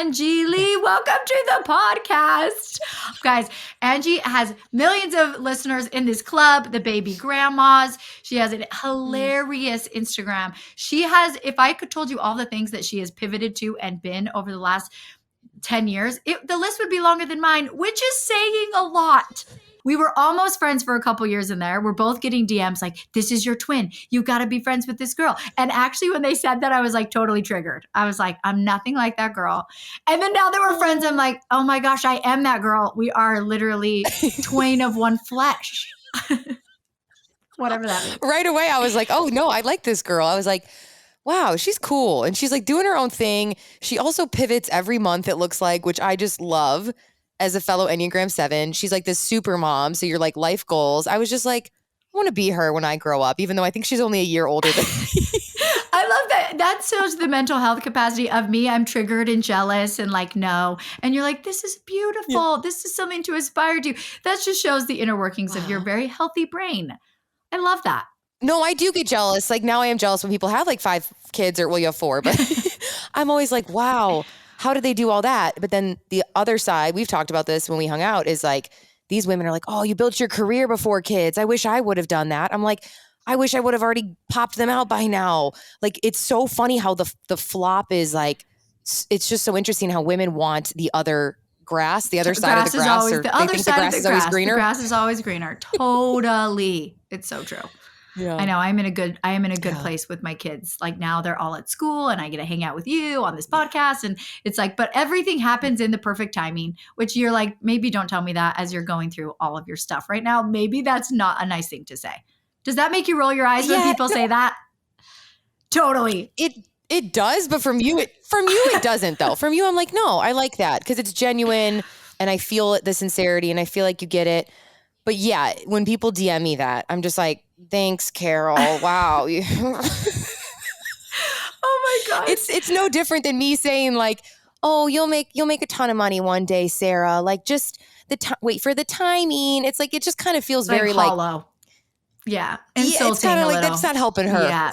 Angie Lee. Welcome to the podcast. Guys, Angie has millions of listeners in this club, the baby grandmas. She has a hilarious Instagram. She has, if I could told you all the things that she has pivoted to and been over the last 10 years, the list would be longer than mine, which is saying a lot. We were almost friends for a couple years in there. We're both getting DMs like, this is your twin. You got to be friends with this girl. And actually, when they said that, I was like totally triggered. I was like, I'm nothing like that girl. And then now that we're friends, I'm like, oh my gosh, I am that girl. We are literally twain of one flesh. Whatever that means. Right away, I was like, oh no, I like this girl. I was like, wow, she's cool. And she's like doing her own thing. She also pivots every month, it looks like, which I just love as a fellow Enneagram 7. She's like this super mom. So you're like life goals. I was just like, I want to be her when I grow up, even though I think she's only a year older than me. I love that. That shows the mental health capacity of me. I'm triggered and jealous and like, no. And you're like, this is beautiful. Yeah. This is something to aspire to. That just shows the inner workings of your very healthy brain. I love that. No, I do get jealous. Like now I am jealous when people have like 5 kids or well, you have 4, but I'm always like, wow, how did they do all that? But then the other side, we've talked about this when we hung out, is like, these women are like, oh, you built your career before kids. I wish I would have done that. I'm like, I wish I would have already popped them out by now. Like, it's so funny how the flop is like, it's just so interesting how women want the other grass, the other side of the grass. Always, or the other side of the grass is greener. The grass is always greener. Totally. It's so true. Yeah. I know I am in a good place with my kids. Like now they're all at school and I get to hang out with you on this podcast. And it's like, but everything happens in the perfect timing, which you're like, maybe don't tell me that as you're going through all of your stuff right now. Maybe that's not a nice thing to say. Does that make you roll your eyes when people say that? Totally. It does, but from you it doesn't though. From you, I'm like, no, I like that because it's genuine and I feel the sincerity and I feel like you get it. But yeah, when people DM me that, I'm just like, thanks, Carol. Wow. Oh my God. It's no different than me saying like, oh, you'll make a ton of money one day, Sarah. Like just wait for the timing. It's like, it just kind of feels like very hollow. Like, yeah. Insulting it's kind of like, that's not helping her. Yeah.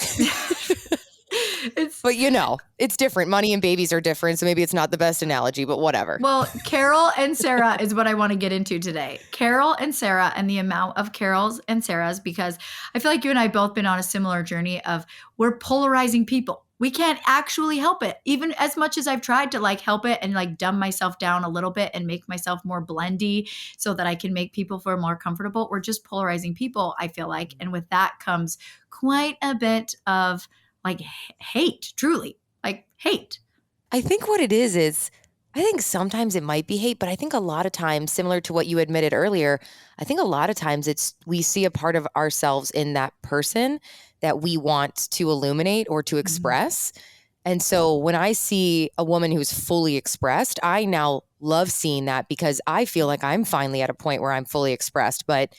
But it's different. Money and babies are different. So maybe it's not the best analogy, but whatever. Well, Carol and Sarah is what I want to get into today. Carol and Sarah and the amount of Carols and Sarahs, because I feel like you and I both been on a similar journey of we're polarizing people. We can't actually help it. Even as much as I've tried to like help it and like dumb myself down a little bit and make myself more blendy so that I can make people feel more comfortable, we're just polarizing people, I feel like. And with that comes quite a bit of like hate, truly, like hate. I think what it is I think sometimes it might be hate, but I think a lot of times, similar to what you admitted earlier, I think a lot of times we see a part of ourselves in that person that we want to illuminate or to express. Mm-hmm. And so when I see a woman who's fully expressed, I now love seeing that because I feel like I'm finally at a point where I'm fully expressed. But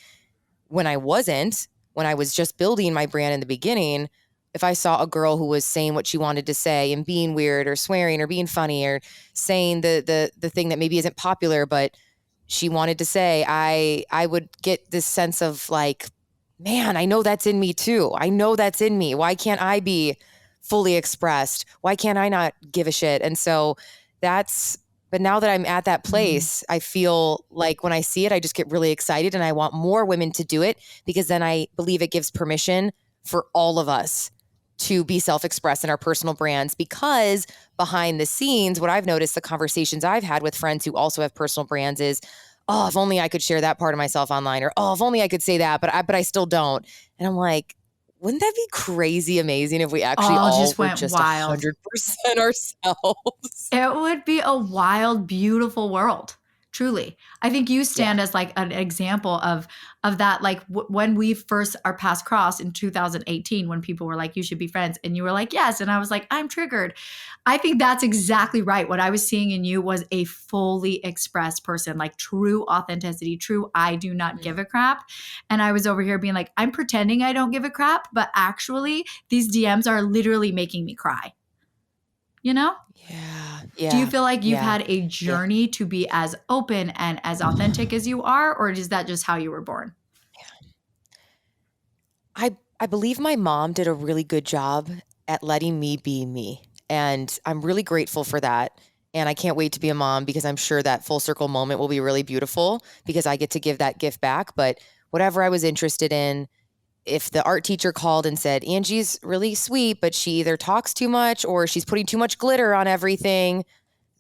when I wasn't, when I was just building my brand in the beginning, if I saw a girl who was saying what she wanted to say and being weird or swearing or being funny or saying the thing that maybe isn't popular, but she wanted to say, I would get this sense of like, man, I know that's in me too. I know that's in me. Why can't I be fully expressed? Why can't I not give a shit? And so but now that I'm at that place, I feel like when I see it, I just get really excited and I want more women to do it because then I believe it gives permission for all of us to be self-expressed in our personal brands, because behind the scenes, what I've noticed, the conversations I've had with friends who also have personal brands is, oh, if only I could share that part of myself online, or oh, if only I could say that, but I still don't. And I'm like, wouldn't that be crazy amazing if we actually all just went wild. 100% ourselves? It would be a wild, beautiful world. Truly. I think you stand as like an example of that. Like when we first our paths crossed in 2018, when people were like, you should be friends. And you were like, yes. And I was like, I'm triggered. I think that's exactly right. What I was seeing in you was a fully expressed person, like true authenticity, true I do not give a crap. And I was over here being like, I'm pretending I don't give a crap, but actually these DMs are literally making me cry. You know? Yeah. Do you feel like you've had a journey to be as open and as authentic as you are, or is that just how you were born? I believe my mom did a really good job at letting me be me. And I'm really grateful for that. And I can't wait to be a mom because I'm sure that full circle moment will be really beautiful because I get to give that gift back. But whatever I was interested in, if the art teacher called and said, Angie's really sweet, but she either talks too much or she's putting too much glitter on everything,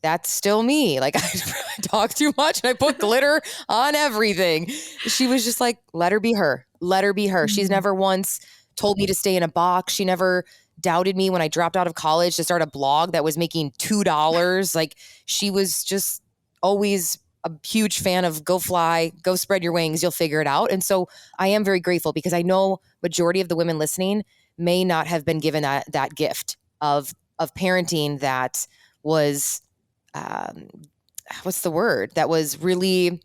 that's still me. Like I talk too much and I put glitter on everything. She was just like, let her be her. Let her be her. She's never once told me to stay in a box. She never doubted me when I dropped out of college to start a blog that was making $2. Like she was just always a huge fan of go fly, go spread your wings, you'll figure it out. And so I am very grateful because I know majority of the women listening may not have been given that gift of parenting that was what's the word? That was really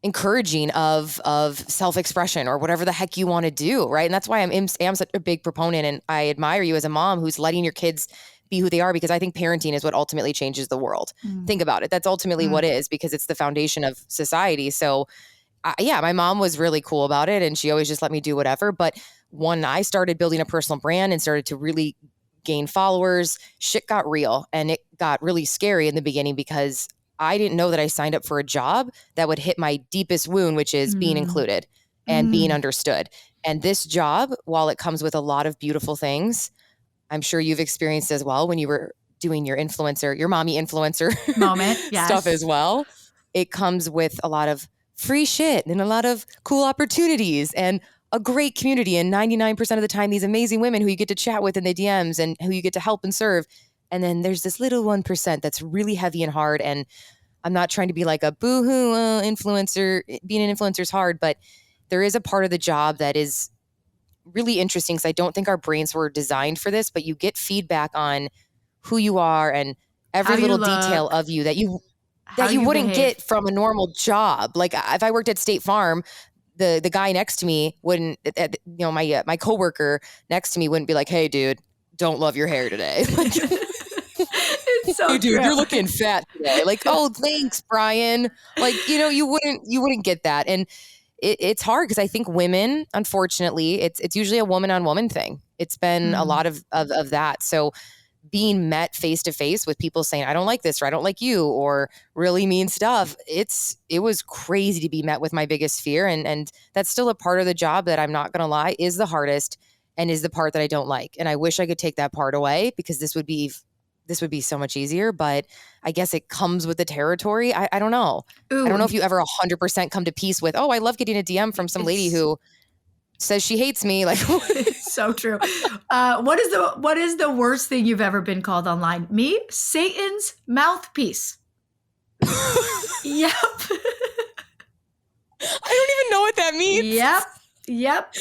encouraging of self-expression or whatever the heck you want to do, right? And that's why I'm such a big proponent, and I admire you as a mom who's letting your kids be who they are, because I think parenting is what ultimately changes the world. Think about it. That's ultimately what it is, because it's the foundation of society. So yeah, my mom was really cool about it, and she always just let me do whatever. But when I started building a personal brand and started to really gain followers, shit got real, and it got really scary in the beginning because I didn't know that I signed up for a job that would hit my deepest wound, which is being included and being understood. And this job, while it comes with a lot of beautiful things, I'm sure you've experienced as well when you were doing your mommy influencer moment, yes, stuff as well. It comes with a lot of free shit and a lot of cool opportunities and a great community. And 99% of the time, these amazing women who you get to chat with in the DMs and who you get to help and serve. And then there's this little 1% that's really heavy and hard. And I'm not trying to be like a boohoo influencer. Being an influencer is hard, but there is a part of the job that is really interesting because I don't think our brains were designed for this, but you get feedback on who you are and every little detail of you that you wouldn't get from a normal job. Like if I worked at State Farm, the guy next to me wouldn't, my coworker next to me wouldn't be like, hey dude, don't love your hair today. Like, it's so hey dude, true. you're looking fat today. Like, oh, thanks, Brian. Like, you wouldn't get that. And it's hard because I think women, unfortunately, it's usually a woman on woman thing. It's been a lot of that. So being met face to face with people saying, I don't like this, or I don't like you, or really mean stuff. It was crazy to be met with my biggest fear. And that's still a part of the job that, I'm not going to lie, is the hardest and is the part that I don't like. And I wish I could take that part away because this would be so much easier, but I guess it comes with the territory. I don't know. Ooh. I don't know if you ever 100% come to peace with, oh, I love getting a DM from some lady who says she hates me. Like, it's so true. What is the worst thing you've ever been called online? Me, Satan's mouthpiece. Yep. I don't even know what that means. Yep.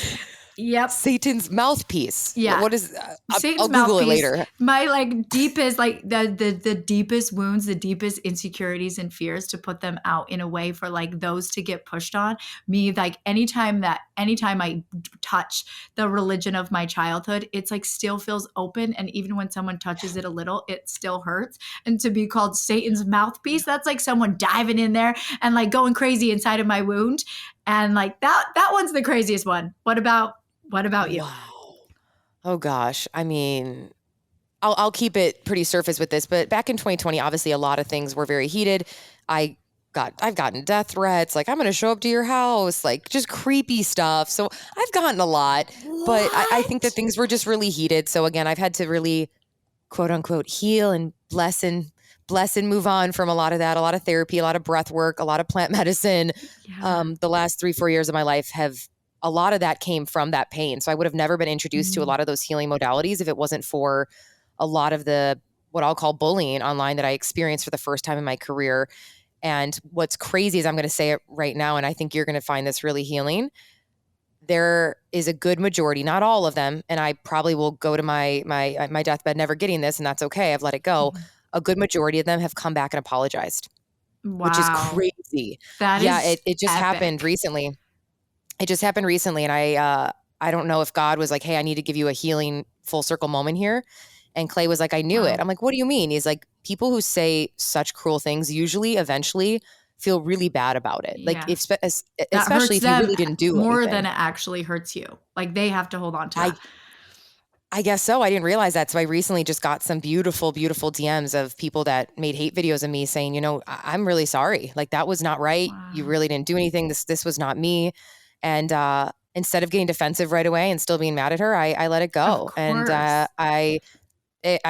Satan's mouthpiece. Yeah. What is Satan's I'll Google mouthpiece, it later. My deepest, the deepest wounds, the deepest insecurities and fears, to put them out in a way for those to get pushed on me. Anytime I touch the religion of my childhood, it's still feels open. And even when someone touches it a little, it still hurts. And to be called Satan's mouthpiece, that's like someone diving in there and going crazy inside of my wound. And that one's the craziest one. What about you? Wow. Oh gosh. I mean, I'll keep it pretty surface with this, but back in 2020, obviously a lot of things were very heated. I've gotten death threats, like I'm going to show up to your house, like just creepy stuff. So I've gotten a lot, but I think that things were just really heated. So again, I've had to really quote unquote heal and bless and move on from a lot of that, a lot of therapy, a lot of breath work, a lot of plant medicine. Yeah. The last 3-4 years of my life a lot of that came from that pain. So I would have never been introduced to a lot of those healing modalities if it wasn't for a lot of the, what I'll call bullying online that I experienced for the first time in my career. And what's crazy is, I'm going to say it right now, and I think you're going to find this really healing. There is a good majority, not all of them, and I probably will go to my deathbed never getting this, and that's okay. I've let it go. A good majority of them have come back and apologized, which is crazy. It just happened recently. It just happened recently, and I don't know if God was like, hey, I need to give you a healing full circle moment here. And Clay was like, I knew it. I'm like, what do you mean? He's like, people who say such cruel things usually eventually feel really bad about it. Like, especially if you really didn't do more anything. than it actually hurts you. Like, they have to hold on to that. I guess so. I didn't realize that. So I recently just got some beautiful, beautiful DMs of people that made hate videos of me saying, I'm really sorry. Like that was not right. You Wow. really didn't do anything. This was not me. And instead of getting defensive right away and still being mad at her, I let it Of go. And course. I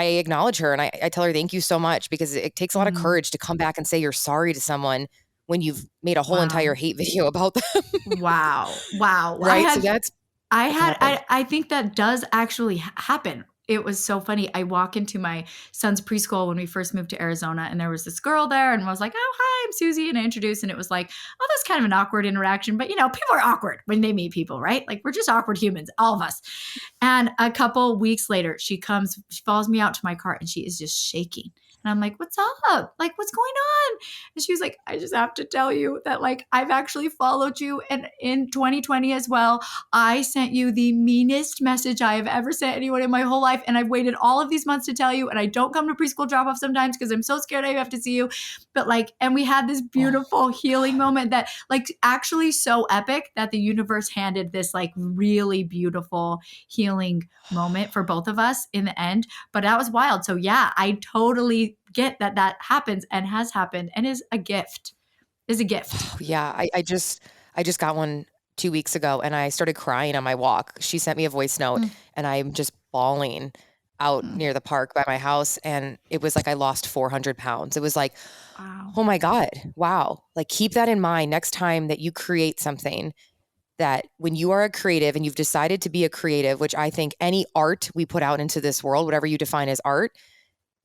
acknowledge her and I tell her thank you so much, because it takes a lot of Mm. courage to come back and say you're sorry to someone when you've made a whole entire Wow. hate video about them. Wow. Wow. Right. So that's happened. I think that does actually happen. It was so funny. I walk into my son's preschool when we first moved to Arizona, and there was this girl there, and I was like, "Oh, hi, I'm Suzy," and I introduced, and it was like, "Oh, that's kind of an awkward interaction." But people are awkward when they meet people, right? Like we're just awkward humans, all of us. And a couple weeks later, she follows me out to my car, and she is just shaking. And I'm like, "What's up? Like, what's going on?" And she was like, "I just have to tell you that like I've actually followed you, and in 2020 as well, I sent you the meanest message I have ever sent anyone in my whole life. And I've waited all of these months to tell you. And I don't come to preschool drop off sometimes because I'm so scared I have to see you. But like, and we had this Oh beautiful healing God. moment that, like, actually so epic that the universe handed this, like, really beautiful healing moment for both of us in the end. But that was wild. So, yeah, I totally get that that happens and has happened and is a gift. Is a gift. Yeah, I just got one 2 weeks ago and I started crying on my walk. She sent me a voice note Mm, and I'm just bawling out mm. near the park by my house, and it was like I lost 400 pounds. It was like, Wow. oh my God, wow. Like keep that in mind next time that you create something, that when you are a creative and you've decided to be a creative, which I think any art we put out into this world, whatever you define as art,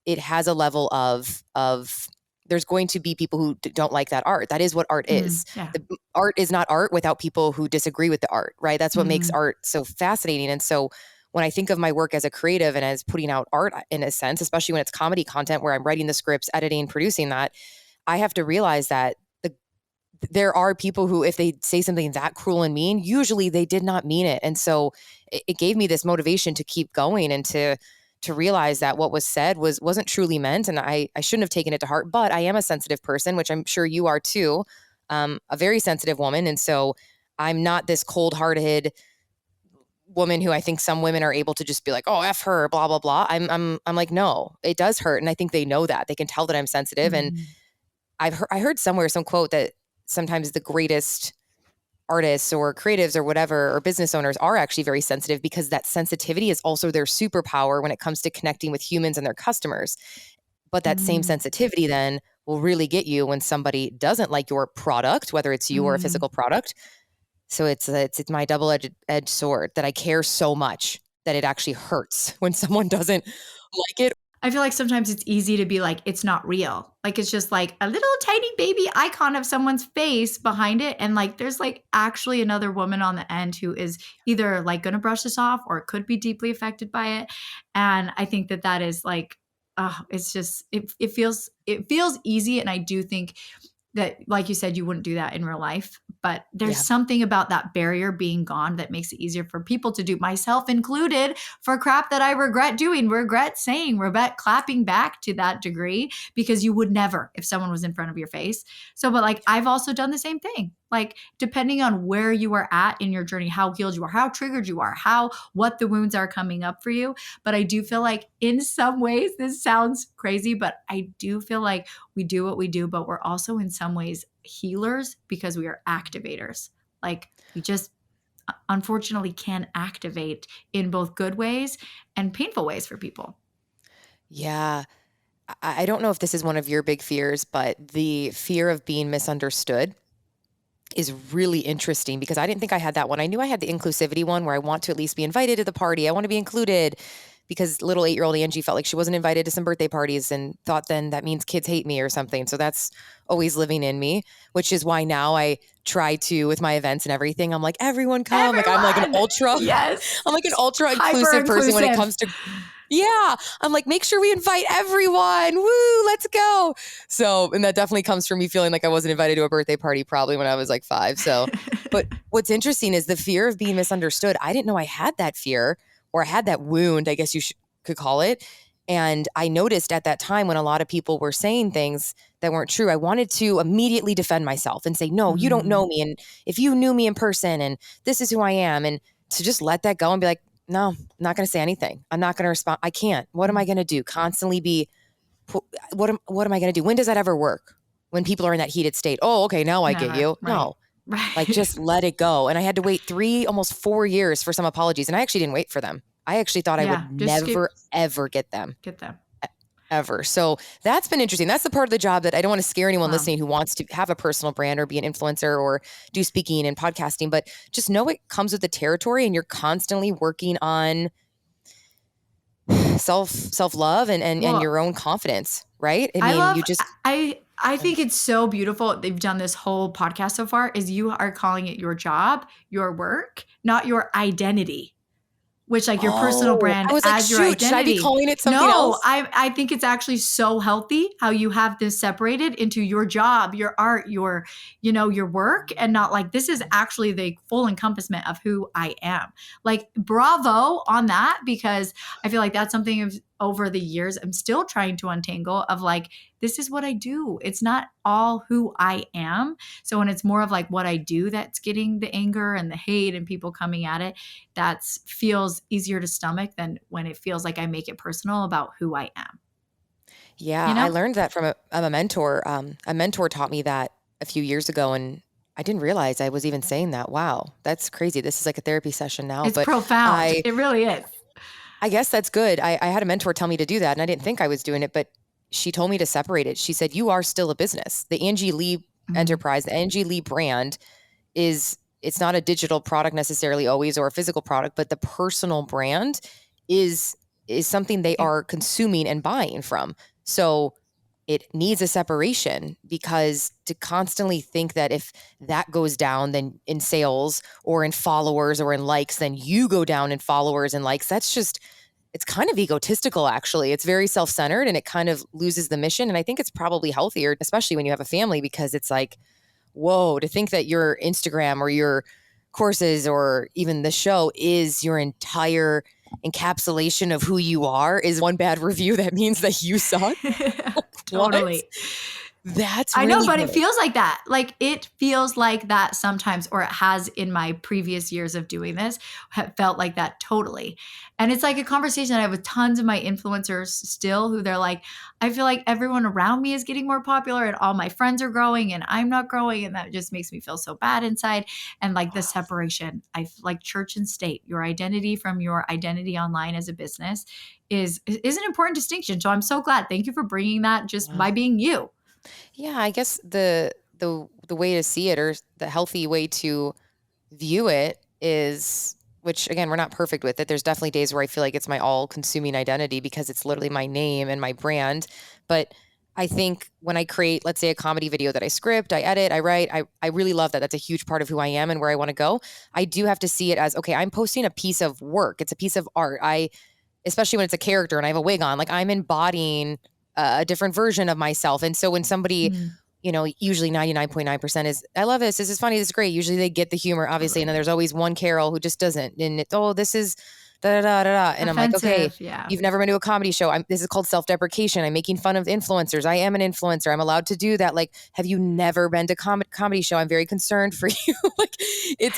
it has a level of there's going to be people who don't like that art. That is what art is. Yeah. The art is not art without people who disagree with the art, right? That's what makes Mm, art so fascinating. And so when I think of my work as a creative and as putting out art in a sense, especially when it's comedy content where I'm writing the scripts, editing, producing that, I have to realize that there are people who, if they say something that cruel and mean, usually they did not mean it. And so it gave me this motivation to keep going and to realize that what was said wasn't truly meant. And I shouldn't have taken it to heart, but I am a sensitive person, which I'm sure you are too, a very sensitive woman. And so I'm not this cold-hearted woman who I think some women are able to just be like, oh, F her, blah, blah, blah. I'm like, no, it does hurt. And I think they know that. They can tell that I'm sensitive. And mm, I heard somewhere some quote that sometimes the greatest artists or creatives or whatever or business owners are actually very sensitive, because that sensitivity is also their superpower when it comes to connecting with humans and their customers. But that same mm, sensitivity then will really get you when somebody doesn't like your product, whether it's you or a mm. physical product. So it's my double-edged sword, that I care so much that it actually hurts when someone doesn't like it. I feel like sometimes it's easy to be like, it's not real. Like it's just like a little tiny baby icon of someone's face behind it. And like there's like actually another woman on the end who is either like gonna brush this off or could be deeply affected by it. And I think that that is like, it's just it feels easy. And I do think that, like you said, you wouldn't do that in real life, but there's Yeah. something about that barrier being gone that makes it easier for people to do, myself included, for crap that I regret doing, regret saying, regret clapping back to that degree, because you would never if someone was in front of your face. So, but like I've also done the same thing. Like depending on where you are at in your journey, how healed you are, how triggered you are, what the wounds are coming up for you. But I do feel like in some ways, this sounds crazy, but I do feel like we do what we do, but we're also in some ways healers because we are activators. Like we just unfortunately can activate in both good ways and painful ways for people. Yeah. I don't know if this is one of your big fears, but the fear of being misunderstood is really interesting, because I didn't think I had that one. I knew I had the inclusivity one where I want to at least be invited to the party. I want to be included, because little 8-year-old Angie felt like she wasn't invited to some birthday parties and thought then that means kids hate me or something. So that's always living in me, which is why now I try to, with my events and everything, I'm like, everyone come. Like I'm like an Everyone. ultra, Yes. I'm like an ultra Hyper inclusive person when it inclusive. comes to, yeah, I'm like, make sure we invite everyone. Woo, let's go. So, and that definitely comes from me feeling like I wasn't invited to a birthday party probably when I was like 5. So, but what's interesting is the fear of being misunderstood. I didn't know I had that fear, or I had that wound, I guess you could call it. And I noticed at that time when a lot of people were saying things that weren't true, I wanted to immediately defend myself and say, no, you don't Mm, know me. And if you knew me in person and this is who I am, and to just let that go and be like, no, I'm not going to say anything. I'm not going to respond. I can't. What am I going to do? Constantly be, what am I going to do? When does that ever work? When people are in that heated state? Oh, okay. Now I get Never. you. Right. No, Right. like just let it go. And I had to wait almost 4 years for some apologies. And I actually didn't wait for them. I actually thought I would never, ever get them. Ever. So that's been interesting. That's the part of the job that I don't want to scare anyone listening who wants to have a personal brand or be an influencer or do speaking and podcasting, but just know it comes with the territory, and you're constantly working on self-love and your own confidence, right? I think it's so beautiful. They've done this whole podcast so far is you are calling it your job, your work, not your identity. Which like your personal brand I was like, as your identity. Should I be calling it something else? I think it's actually so healthy how you have this separated into your job, your art, your work, and not like this is actually the full encompassment of who I am. Like bravo on that, because I feel like that's something over the years I'm still trying to untangle of like, this is what I do. It's not all who I am. So when it's more of like what I do that's getting the anger and the hate and people coming at it, that feels easier to stomach than when it feels like I make it personal about who I am. Yeah, I learned that from a mentor. A mentor taught me that a few years ago, and I didn't realize I was even saying that. Wow, that's crazy. This is like a therapy session now. It's profound. It really is. I guess that's good. I had a mentor tell me to do that, and I didn't think I was doing it, but she told me to separate it. She said, you are still a business. The Angie Lee enterprise, the Angie Lee brand it's not a digital product necessarily always, or a physical product, but the personal brand is something they are consuming and buying from. So it needs a separation, because to constantly think that if that goes down, then in sales or in followers or in likes, then you go down in followers and likes, it's kind of egotistical, actually. It's very self-centered, and it kind of loses the mission. And I think it's probably healthier, especially when you have a family, because it's like, whoa, to think that your Instagram or your courses or even the show is your entire encapsulation of who you are is one bad review that means that you suck. Totally. That's really I know, but good. It feels like that. Like it feels like that sometimes, or it has in my previous years of doing this, felt like that totally. And it's like a conversation that I have with tons of my influencers still, who they're like, I feel like everyone around me is getting more popular and all my friends are growing and I'm not growing. And that just makes me feel so bad inside. And like the separation, I like church and state, your identity from your identity online as a business is an important distinction. So I'm so glad. Thank you for bringing that just by being you. Yeah, I guess the way to see it, or the healthy way to view it, is, which again, we're not perfect with it. There's definitely days where I feel like it's my all-consuming identity because it's literally my name and my brand. But I think when I create, let's say, a comedy video that I script, I edit, I write, I really love that. That's a huge part of who I am and where I want to go. I do have to see it as, okay, I'm posting a piece of work. It's a piece of art. Especially when it's a character and I have a wig on, like I'm embodying a different version of myself. And so when somebody, usually 99.9% is, I love this is funny, this is great. Usually they get the humor, obviously. And then there's always one Carol who just doesn't. And it's, this is da da da da. And offensive, I'm like, okay, you've never been to a comedy show. This is called self-deprecation. I'm making fun of influencers. I am an influencer. I'm allowed to do that. Like, have you never been to comedy show? I'm very concerned for you.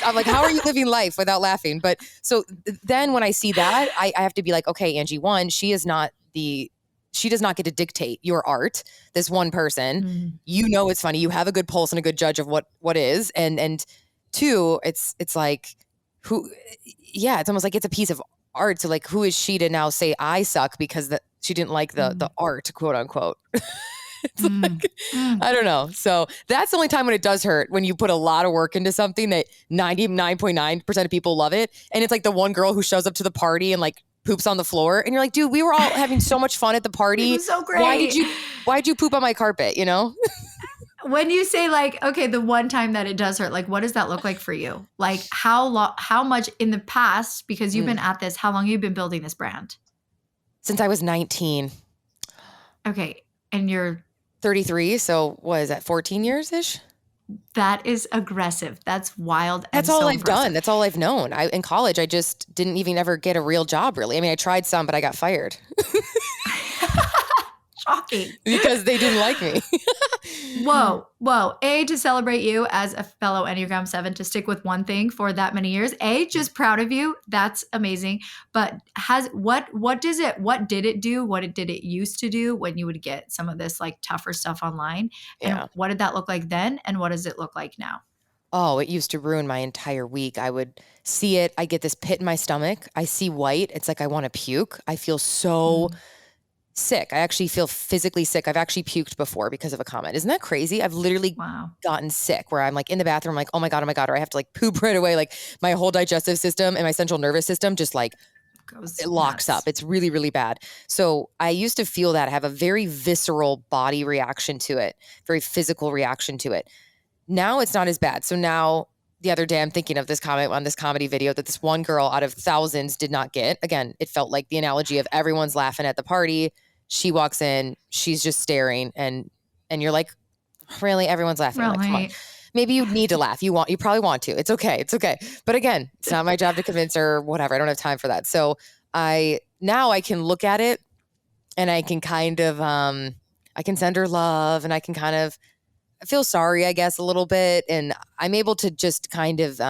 I'm like, how are you living life without laughing? But so then when I see that, I have to be like, okay, Angie, one, she does not get to dictate your art. This one person, it's funny. You have a good pulse and a good judge of what is. And two, it's like it's almost like it's a piece of art. So like, who is she to now say I suck because she didn't like the art, quote unquote. I don't know. So that's the only time when it does hurt, when you put a lot of work into something that 99.9% of people love it. And it's like the one girl who shows up to the party and like poops on the floor. And you're like, dude, we were all having so much fun at the party. It was so great. Why'd you poop on my carpet? When you say like, okay, the one time that it does hurt, like, what does that look like for you? Like how much in the past, because you've been at this, how long have you been building this brand? Since I was 19. Okay. And you're 33. So what is that? 14 years ish? That is aggressive. That's wild. That's all I've done. That's all I've known. In college, I just didn't even ever get a real job, really. I mean, I tried some, but I got fired. Shocking. Because they didn't like me. Whoa. To celebrate you as a fellow Enneagram 7 to stick with one thing for that many years. Just proud of you. That's amazing. But what did it do? What did it used to do when you would get some of this like tougher stuff online? And Yeah. what did that look like then? And what does it look like now? Oh, it used to ruin my entire week. I would see it. I get this pit in my stomach. I see white. It's like I want to puke. I feel so sick. I actually feel physically sick. I've actually puked before because of a comment. Isn't that crazy? I've literally Wow. gotten sick where I'm like in the bathroom, like, oh my God, or I have to like poop right away. Like my whole digestive system and my central nervous system just like it locks up. It's really, really bad. So I used to feel that. I have a very visceral body reaction to it, very physical reaction to it. Now it's not as bad. So now the other day I'm thinking of this comment on this comedy video that this one girl out of thousands did not get. Again, it felt like the analogy of everyone's laughing at the party. She walks in, she's just staring and you're like, really? Everyone's laughing. Really? Like, come on. Maybe you need to laugh. You probably want to. It's okay. It's okay. But again, it's not my job to convince her, whatever. I don't have time for that. So now I can look at it and I can kind of, I can send her love and I can kind of feel sorry, I guess, a little bit. And I'm able to just kind of,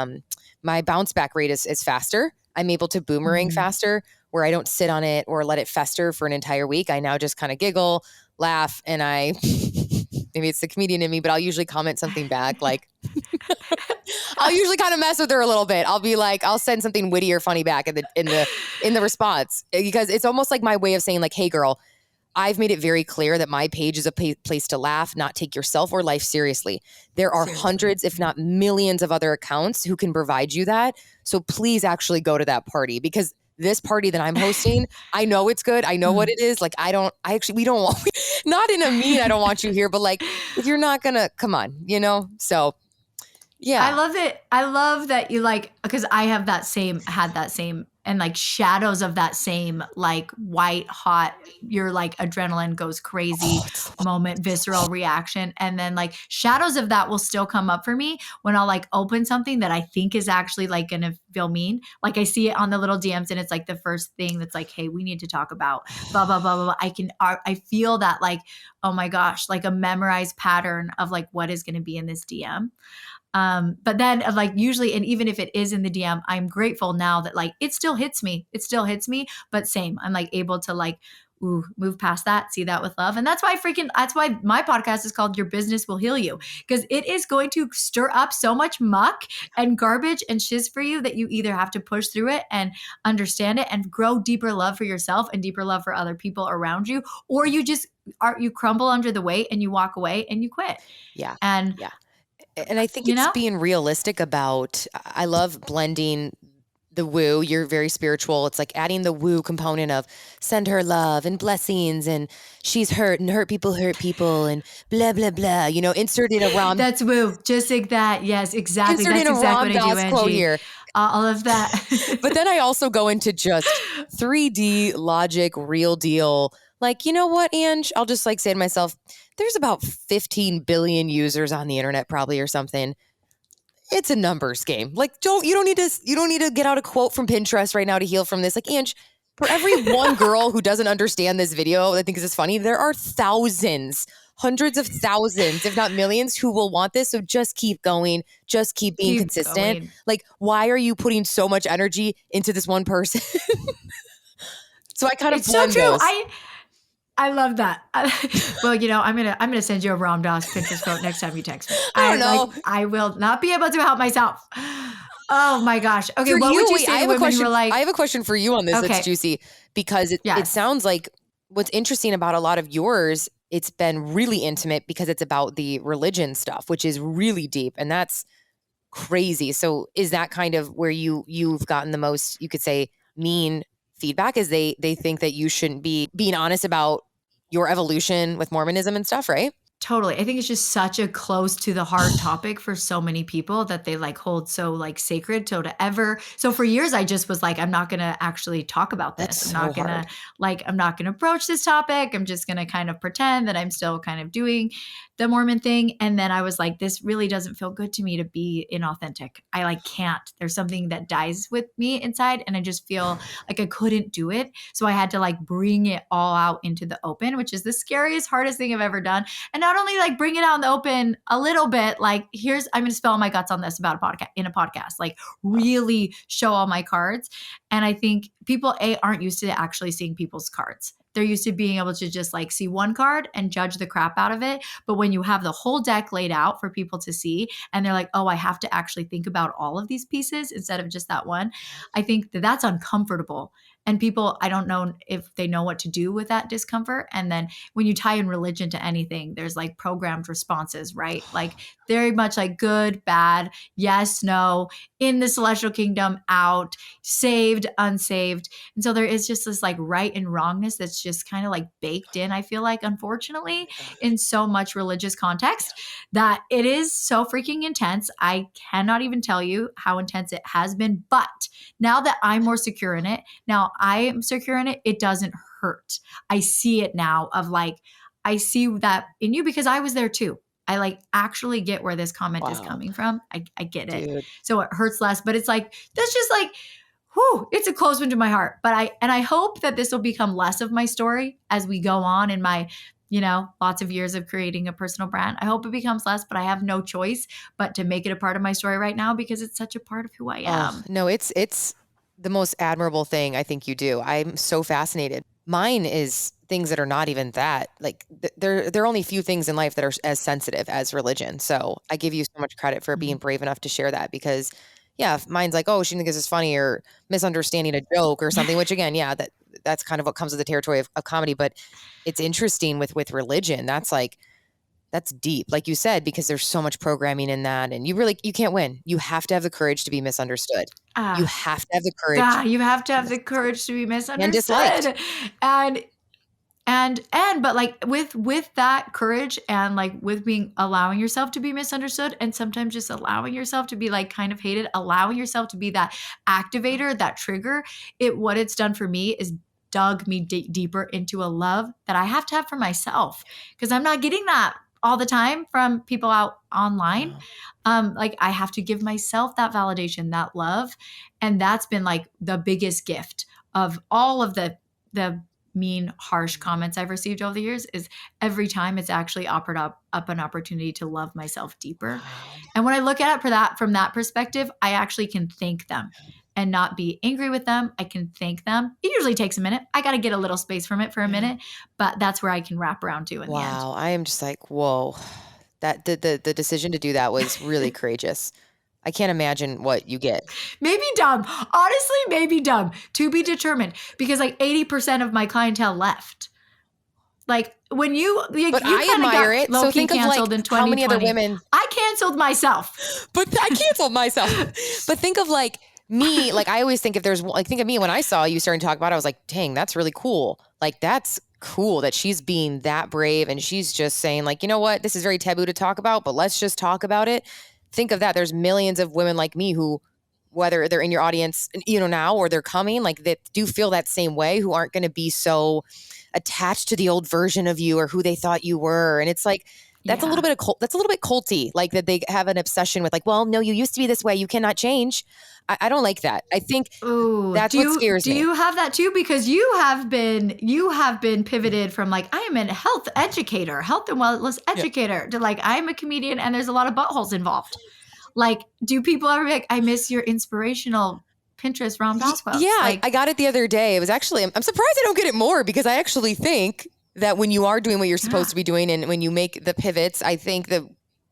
my bounce back rate is faster. I'm able to boomerang faster where I don't sit on it or let it fester for an entire week. I now just kind of giggle, laugh, and maybe it's the comedian in me, but I'll usually comment something back. Like, I'll usually kind of mess with her a little bit. I'll be like, I'll send something witty or funny back in the response because it's almost like my way of saying like, hey girl, I've made it very clear that my page is a place to laugh, not take yourself or life seriously. There are hundreds, if not millions of other accounts who can provide you that. So please actually go to that party because this party that I'm hosting, I know it's good. I know what it is. Like, we don't want, not in a mean, I don't want you here, but like, if you're not gonna, come on, So yeah. I love it. I love that you like, because I have had that same, and like shadows of that same, like white hot, your like adrenaline goes crazy moment, visceral reaction. And then like shadows of that will still come up for me when I'll like open something that I think is actually like going to feel mean. Like I see it on the little DMs and it's like the first thing that's like, hey, we need to talk about blah, blah, blah, blah, blah. I feel that like, oh my gosh, like a memorized pattern of like what is going to be in this DM. But then like usually, and even if it is in the DM, I'm grateful now that like it still hits me. But same, I'm like able to like, move past that, see that with love. And that's why my podcast is called Your Business Will Heal You, because it is going to stir up so much muck and garbage and shiz for you that you either have to push through it and understand it and grow deeper love for yourself and deeper love for other people around you, or you just you crumble under the weight and you walk away and you quit. Yeah. And yeah. And I think it's being realistic about, I love blending the woo. You're very spiritual. It's like adding the woo component of send her love and blessings and she's hurt and hurt people and blah, blah, blah, insert in a rom. That's woo. Just like that. Yes, exactly. Insert That's in a exactly Ram what I do, Dass Angie. quote here. All of that. But then I also go into just 3D logic, real deal. Like, you know what, Ange? I'll just like say to myself, there's about 15 billion users on the internet probably or something. It's a numbers game. Like, you don't need to get out a quote from Pinterest right now to heal from this. Like, Ange, for every one girl who doesn't understand this video that thinks it's funny, there are thousands, hundreds of thousands, if not millions, who will want this. So just keep going. Just keep being consistent. Going. Like, why are you putting so much energy into this one person? So I kind of blend so true. those. I love that. Well, I'm gonna send you a Ram Dass Pinterest quote next time you text me. I don't know. I will not be able to help myself. Oh my gosh. Okay, for what you, would you say to women who are like? I have a question for you on this. Okay. That's juicy because it sounds like what's interesting about a lot of yours. It's been really intimate because it's about the religion stuff, which is really deep, and that's crazy. So, is that kind of where you've gotten the most, you could say, mean feedback? Is they think that you shouldn't be being honest about your evolution with Mormonism and stuff, right? Totally. I think it's just such a close to the heart topic for so many people that they like hold so like sacred. So for years, I just was like, I'm not going to actually talk about this. I'm not going to broach this topic. I'm just going to kind of pretend that I'm still kind of doing the Mormon thing. And then I was like, this really doesn't feel good to me to be inauthentic. I like can't. There's something that dies with me inside and I just feel like I couldn't do it. So I had to like bring it all out into the open, which is the scariest, hardest thing I've ever done. And not only like bring it out in the open a little bit, like I'm going to spill all my guts on this about a podcast, like really show all my cards. And I think people aren't used to actually seeing people's cards. They're used to being able to just like see one card and judge the crap out of it. But when you have the whole deck laid out for people to see, and they're like, oh, I have to actually think about all of these pieces instead of just that one, I think that that's uncomfortable. And people, I don't know if they know what to do with that discomfort. And then when you tie in religion to anything, there's like programmed responses, right? Like very much like good, bad, yes, no, in the celestial kingdom, out, saved, unsaved. And so there is just this like right and wrongness that's just kind of like baked in, I feel like, unfortunately, in so much religious context that it is so freaking intense. I cannot even tell you how intense it has been. But now that I'm more secure in it, now I am secure in it, it doesn't hurt. I see it now of like, I see that in you because I was there too. I like actually get where this comment is coming from. I get it. Dude. So it hurts less, but it's like, that's just like, whew, it's a close one to my heart. But I hope that this will become less of my story as we go on in my, lots of years of creating a personal brand. I hope it becomes less, but I have no choice but to make it a part of my story right now because it's such a part of who I am. No, it's the most admirable thing I think you do. I'm so fascinated. Mine is things that are not even that. Like there are only a few things in life that are as sensitive as religion. So I give you so much credit for being brave enough to share that because if mine's like, oh, she thinks this is funny or misunderstanding a joke or something, which again, that's kind of what comes with the territory of comedy. But it's interesting with religion. That's deep, like you said, because there's so much programming in that, and you can't win. You have to have the courage to be misunderstood. You have to have the courage. You have to have the courage to be misunderstood and disliked. But like with that courage and like with allowing yourself to be misunderstood and sometimes just allowing yourself to be like kind of hated, allowing yourself to be that activator, that trigger, what it's done for me is dug me deeper into a love that I have to have for myself because I'm not getting that all the time from people out online. Like I have to give myself that validation, that love. And that's been like the biggest gift of all of the mean, harsh comments I've received over the years is every time it's actually offered up an opportunity to love myself deeper. And when I look at it from that perspective, I actually can thank them and not be angry with them. I can thank them. It usually takes a minute. I got to get a little space from it for a minute, but that's where I can wrap around to in the end. Wow. I am just like, whoa, that the decision to do that was really courageous. I can't imagine what you get. Maybe dumb. Honestly, maybe dumb. To be determined. Because like 80% of my clientele left. Like when but I admire it. So think of like how many other women. I canceled myself. But I canceled myself. But think of like me. Like I always think if there's like, think of me when I saw you starting to talk about it, I was like, dang, that's really cool. Like that's cool that she's being that brave and she's just saying like, you know what, this is very taboo to talk about, but let's just talk about it. Think of that. There's millions of women like me who, whether they're in your audience, now, or they're coming, like that do feel that same way, who aren't going to be so attached to the old version of you or who they thought you were. And it's like, that's a little bit culty, like that they have an obsession with like, well, no, you used to be this way. You cannot change. I don't like that. I think that's what scares me. Do you have that too? Because you have been pivoted from like, I am a health educator, health and wellness educator to like, I'm a comedian and there's a lot of buttholes involved. Like, do people ever be like, I miss your inspirational Pinterest Ram Dass quotes? Yeah, like, I got it the other day. It was actually, I'm surprised I don't get it more because I actually think that when you are doing what you're supposed to be doing and when you make the pivots, I think that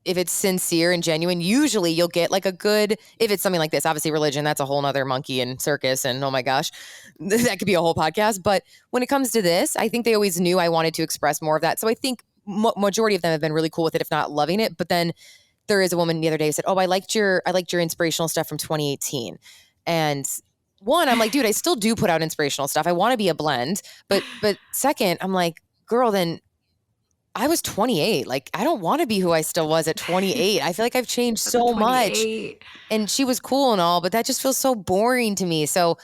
if it's sincere and genuine, usually you'll get like a good, if it's something like this, obviously religion, that's a whole nother monkey and circus. And oh my gosh, that could be a whole podcast. But when it comes to this, I think they always knew I wanted to express more of that. So I think majority of them have been really cool with it, if not loving it. But then there is a woman the other day who said, oh, I liked your inspirational stuff from 2018. And one, I'm like, dude, I still do put out inspirational stuff. I want to be a blend. But second, I'm like, girl, then I was 28. Like, I don't want to be who I still was at 28. I feel like I've changed so much. And she was cool and all, but that just feels so boring to me. So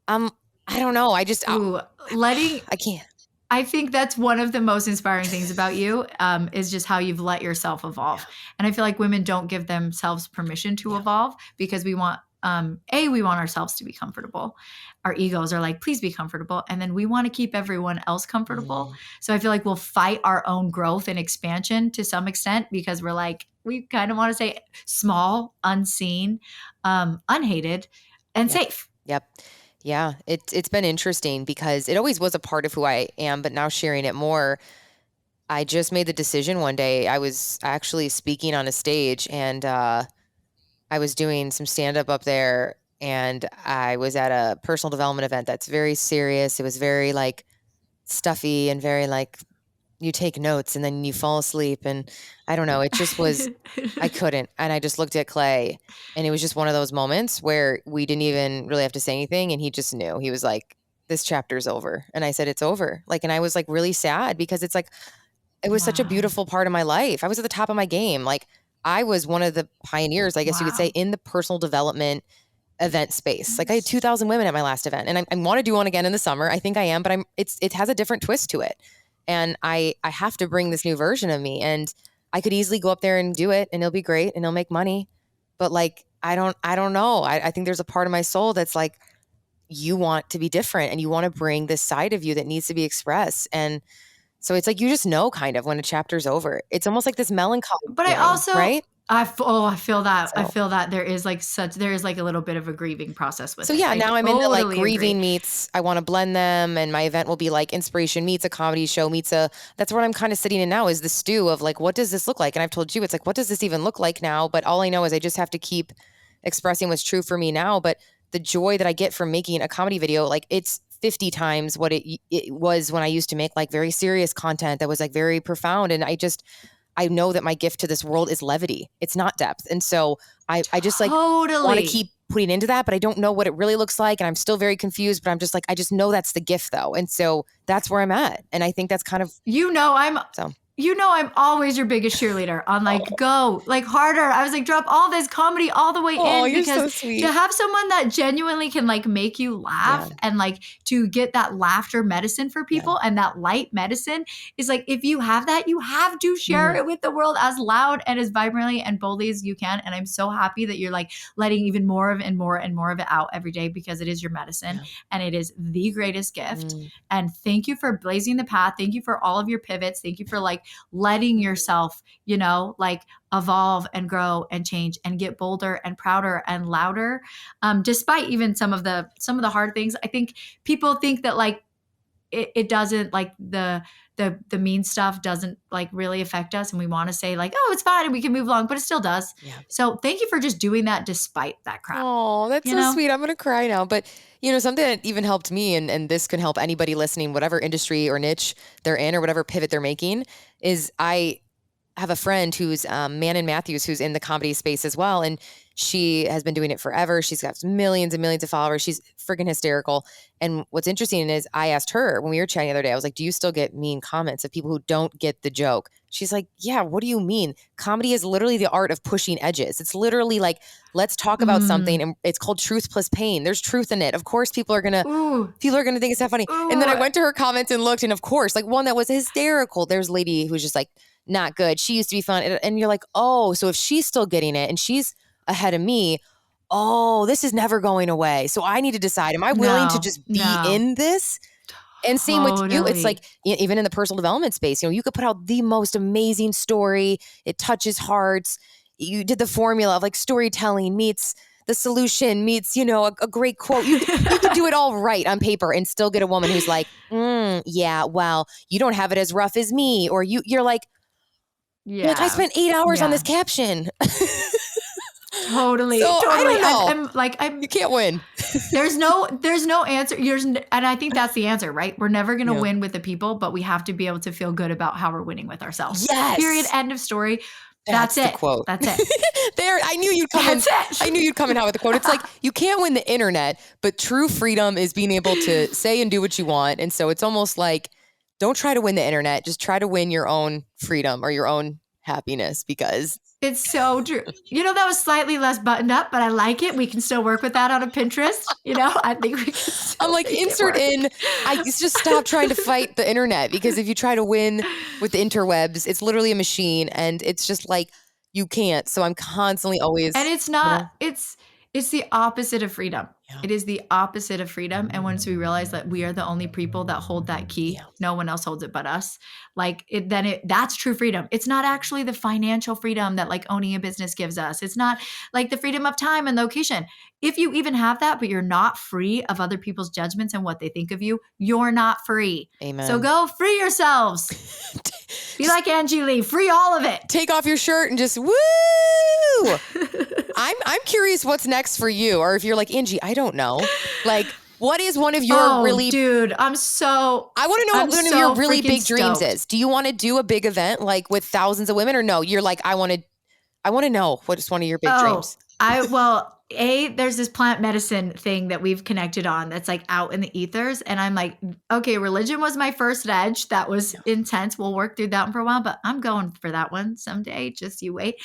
I don't know. I can't. I think that's one of the most inspiring things about you is just how you've let yourself evolve. And I feel like women don't give themselves permission to evolve because we want, we want ourselves to be comfortable. our egos are like, please be comfortable. And then we want to keep everyone else comfortable. Mm. So I feel like we'll fight our own growth and expansion to some extent because we're like, we kind of want to say small, unseen, unhated, and Yep. safe. Yep. Yeah. It's been interesting because it always was a part of who I am, but now sharing it more, I just made the decision one day. I was actually speaking on a stage and I was doing some stand up there and I was at a personal development event that's very serious. It was very like stuffy and very like you take notes and then you fall asleep. And I don't know, it just was, I couldn't. And I just looked at Clay and it was just one of those moments where we didn't even really have to say anything. And he just knew. He was like, this chapter's over. And I said, it's over. Like, and I was like really sad because it's like, it was such a Wow. beautiful part of my life. I was at the top of my game. Like I was one of the pioneers, I guess you could say, Wow. in the personal development event space. Like I had 2,000 women at my last event and I want to do one again in the summer. I think I am, but it has a different twist to it. And I have to bring this new version of me and I could easily go up there and do it and it'll be great and it'll make money. But like, I don't know. I think there's a part of my soul that's like, you want to be different and you want to bring this side of you that needs to be expressed. And so it's like, you just know kind of when a chapter's over. It's almost like this melancholy But I feeling, also, right? I feel that. I So- feel that there is like a little bit of a grieving process with So it. yeah, I now I'm into like totally grieving agree. meets. I want to blend them, and my event will be like inspiration meets a comedy show meets a. That's what I'm kind of sitting in now is the stew of like, what does this look like? And I've told you, it's like, what does this even look like now? But all I know is I just have to keep expressing what's true for me now. But the joy that I get from making a comedy video, like it's 50 times what it was when I used to make like very serious content that was like very profound. And I know that my gift to this world is levity. It's not depth. And so I just like want to Totally. keep putting into that, but I don't know what it really looks like. And I'm still very confused, but I'm just like, I just know that's the gift though. And so that's where I'm at. And I think that's kind of, so. I'm always your biggest cheerleader on like, go like harder. I was like, drop all this comedy all the way Oh, in you're so because sweet. to have someone that genuinely can like make you laugh Yeah. and like to get that laughter medicine for people and that light medicine is like, if you have that, you have to share it with the world as loud and as vibrantly and boldly as you can. And I'm so happy that you're like letting even more of and more and more of it out every day because it is your medicine and it is the greatest gift. And thank you for blazing the path. Thank you for all of your pivots. Thank you for like letting yourself, like evolve and grow and change and get bolder and prouder and louder. Despite even some of the hard things, I think people think that like it doesn't like the mean stuff doesn't like really affect us. And we want to say like, oh, it's fine and we can move along, but it still does. Yeah. So thank you for just doing that despite that crap. Oh, that's so sweet. I'm going to cry now. But, something that even helped me, and this can help anybody listening, whatever industry or niche they're in or whatever pivot they're making, is I have a friend who's Manon Matthews, who's in the comedy space as well. And she has been doing it forever. She's got millions and millions of followers. She's freaking hysterical. And what's interesting is I asked her when we were chatting the other day, I was like, do you still get mean comments of people who don't get the joke? She's like, yeah, what do you mean? Comedy is literally the art of pushing edges. It's literally like, let's talk about something and it's called truth plus pain. There's truth in it. Of course, people are going to think it's not funny. And then I went to her comments and looked, and of course, like one that was hysterical. There's a lady who's just like, not good. She used to be fun. And you're like, oh, so if she's still getting it and she's ahead of me, oh, this is never going away. So I need to decide, am I willing to just be in this? And same with you. It's like, even in the personal development space, you could put out the most amazing story. It touches hearts. You did the formula of like storytelling meets the solution meets, a great quote. You could do it all right on paper and still get a woman who's like, yeah, well, you don't have it as rough as me. Or you're like, I spent 8 hours on this caption. Totally. So, totally. I don't know. You can't win. There's no answer. And I think that's the answer, right? We're never going to win with the people, but we have to be able to feel good about how we're winning with ourselves. Yes. Period. End of story. That's it. The quote. That's it. There, I knew you'd come in. I knew you'd come in hot with the quote. It's like, you can't win the internet, but true freedom is being able to say and do what you want. And so it's almost like, don't try to win the internet. Just try to win your own freedom or your own happiness, because it's so true. That was slightly less buttoned up, but I like it. We can still work with that on a Pinterest. I think we can I'm like, insert in, I just stop trying to fight the internet, because if you try to win with the interwebs, it's literally a machine and it's just like, you can't. So I'm constantly always. And it's not, it's It's the opposite of freedom. Yeah. It is the opposite of freedom. And once we realize that we are the only people that hold that key, Yeah. no one else holds it but us. Like that's true freedom. It's not actually the financial freedom that like owning a business gives us. It's not like the freedom of time and location. If you even have that, but you're not free of other people's judgments and what they think of you, you're not free. Amen. So go free yourselves. Be like Angie Lee, free all of it. Take off your shirt and just woo. I'm curious what's next for you, or if you're like, Angie, I don't know. Like, what is one of your really dude, I want to know what one of your really big dreams is. Do you want to do a big event like with thousands of women, or no? You're like, I want to know what is one of your big dreams. There's this plant medicine thing that we've connected on that's like out in the ethers. And I'm like, okay, religion was my first edge. That was intense. We'll work through that one for a while, but I'm going for that one someday. Just you wait.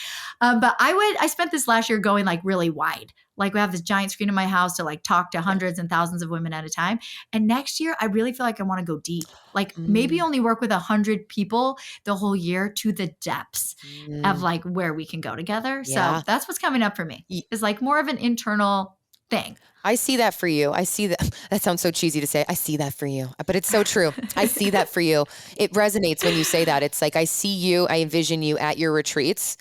But I spent this last year going like really wide. Like we have this giant screen in my house to like talk to hundreds and thousands of women at a time. And next year, I really feel like I want to go deep. Like maybe only work with 100 people the whole year to the depths of like where we can go together. Yeah. So that's what's coming up for me. Is like more of an internal thing. I see that for you. I see that. That sounds so cheesy to say. I see that for you, but it's so true. I see that for you. It resonates when you say that. It's like, I see you, I envision you at your retreats,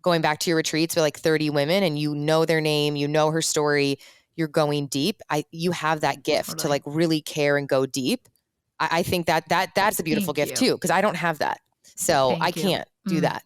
going back to your retreats with like 30 women, and you know their name, you know her story, you're going deep. You have that gift to like really care and go deep. I think that's a beautiful gift too, because I don't have that. So I can't do that.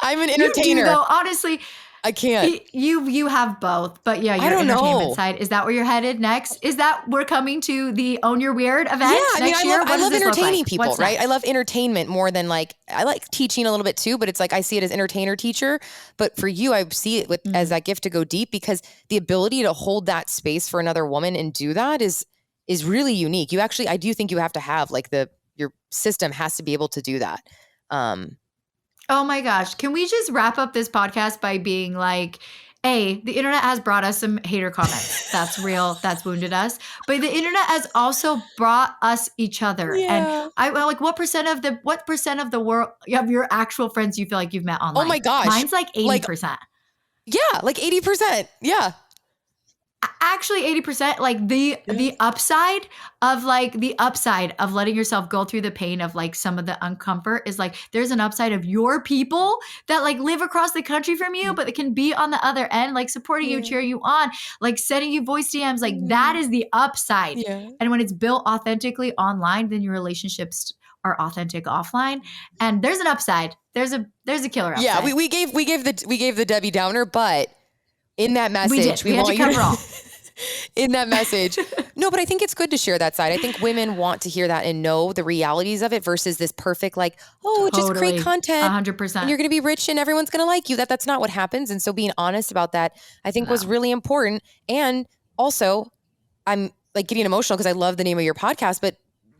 I'm an entertainer. You do, though, honestly. I can't. You have both, but yeah, your entertainment side. Is that where you're headed next? Is that we're coming to the Own Your Weird event next year? I love entertaining people, right? I love entertainment more than like, I like teaching a little bit too, but it's like, I see it as entertainer teacher. But for you, I see it as that gift to go deep, because the ability to hold that space for another woman and do that is really unique. You actually, I do think you have to have like your system has to be able to do that. Oh my gosh. Can we just wrap up this podcast by being like, the internet has brought us some hater comments. That's real. That's wounded us. But the internet has also brought us each other. Yeah. And what percent of the world of your actual friends you feel like you've met online? Oh my gosh. Mine's like 80%. Like 80%. Yeah. Actually 80%, like the upside of letting yourself go through the pain of like some of the uncomfort is like, there's an upside of your people that like live across the country from you, but it can be on the other end, like supporting you, cheering you on, like sending you voice DMs, like that is the upside. Yeah. And when it's built authentically online, then your relationships are authentic offline. And there's an upside. There's a killer upside. Yeah, we gave the Debbie Downer, but in that message, we want you to in that message. No, but I think it's good to share that side. I think women want to hear that and know the realities of it versus this perfect, like, just create content 100%. and you're going to be rich and everyone's going to like you. That's not what happens. And so being honest about that, I think was really important. And also, I'm like getting emotional because I love the name of your podcast, but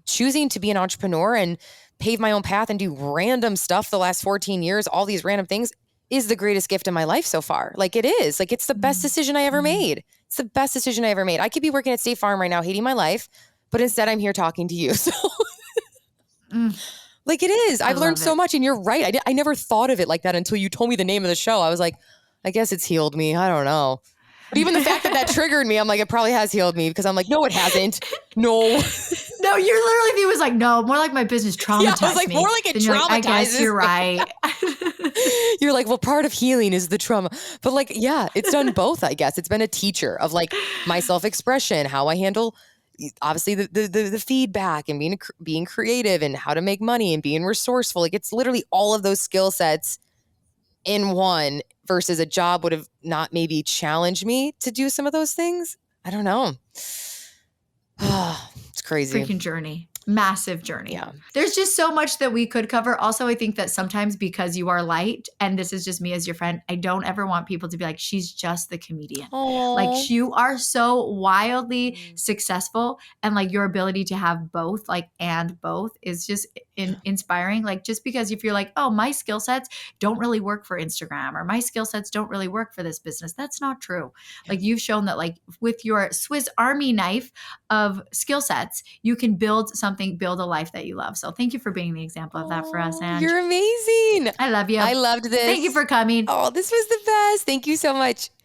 choosing to be an entrepreneur and pave my own path and do random stuff the last 14 years, all these random things, is the greatest gift in my life so far. Like it is. Like it's the best decision I ever made. It's the best decision I ever made. I could be working at State Farm right now, hating my life, but instead I'm here talking to you. So like it is. I've learned so much, and you're right. I never thought of it like that until you told me the name of the show. I was like, I guess it's healed me. I don't know. But even the fact that triggered me, I'm like, it probably has healed me, because I'm like, no, it hasn't. No. No, your literally view was like, no, more like my business traumatized me. I was like, more like it traumatizes. Like, I guess you're right. You're like, well, part of healing is the trauma. But like, yeah, it's done both, I guess. It's been a teacher of like my self-expression, how I handle obviously the feedback and being creative and how to make money and being resourceful. Like it's literally all of those skill sets in one, versus a job would have not maybe challenged me to do some of those things. I don't know. It's crazy. Freaking journey. Massive journey. Yeah. There's just so much that we could cover. Also, I think that sometimes because you are light, and this is just me as your friend, I don't ever want people to be like, she's just the comedian. Aww. Like you are so wildly successful, and like your ability to have both, like, and both is just inspiring. Like just because if you're like, oh, my skill sets don't really work for Instagram, or my skill sets don't really work for this business. That's not true. Yeah. Like you've shown that like with your Swiss Army knife of skill sets, you can build a life that you love. So thank you for being the example of that for us, Ange. You're amazing. I love you. I loved this. Thank you for coming. Oh, this was the best. Thank you so much.